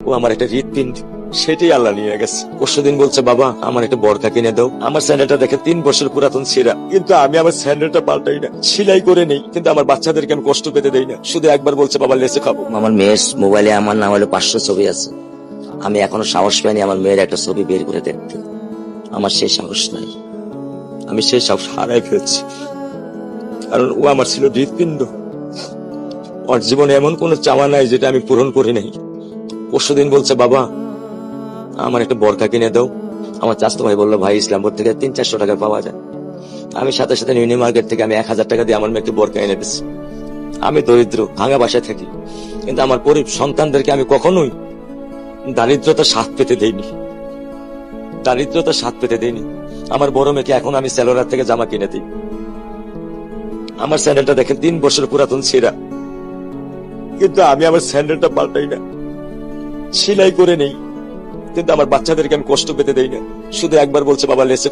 ও আমার একটা হৃৎপিণ্ড, সেটাই আল্লাহ নিয়ে গেছে। পরশুদিন বলছে, বাবা আমার একটা বরকা কিনে দাও। আমার স্যান্ডেলটা দেখে 3 বছর পুরাতন ছেঁড়া, কিন্তু আমি আমার স্যান্ডেলটা পাল্টাই না, সেলাই করে নেই, কিন্তু আমার বাচ্চাদেরকে আমি কষ্ট পেতে দেই না। শুধু একবার বলছে, বাবা লেচে খাবো। আমার মেয়ের মোবাইলে আমার নাম হলো 500 ছবি আছে। আমি এখনো সাহস পাইনি আমার মেয়ের একটা ছবি বের করে দেখতে। আমার সেই সাহস নাই। আমি সেই সব হারাই ফেলছি, কারণ ও আমার ছিল হৃৎপিণ্ড। ওর জীবনে এমন কোন চাওয়া নাই যেটা আমি পূরণ করি নাই। পরশুদিন বলছে, বাবা আমার একটা বরকা কিনে দাও। আমার চাচতো ভাই বললো, ভাই ইসলামপুর থেকে 300-400 টাকা পাওয়া যায়। আমি সাথে সাথে নিউ মার্কেট থেকে আমি 1000 টাকা দিয়ে আমার মেয়েকে বরকা এনে দিচ্ছি। আমি দরিদ্র, ভাঙা বাসায় থাকি, কিন্তু আমার সন্তানদেরকে আমি কখনোই দারিদ্রতার স্বাদ পেতে দেইনি। দারিদ্রতার স্বাদ পেতে দেইনি। আমার বড় মেয়েকে এখন আমি সেলোরার থেকে জামা কিনে দিই। আমার স্যান্ডেলটা দেখেন 3 বছর পুরাতন ছেঁড়া, কিন্তু আমি আমার স্যান্ডেলটা পাল্টাই না, সেলাই করে নেই, কিন্তু আমার বাচ্চাদেরকে আমি কষ্ট পেতে দেই না। শুধু একবার বলছে, বাবা লেচে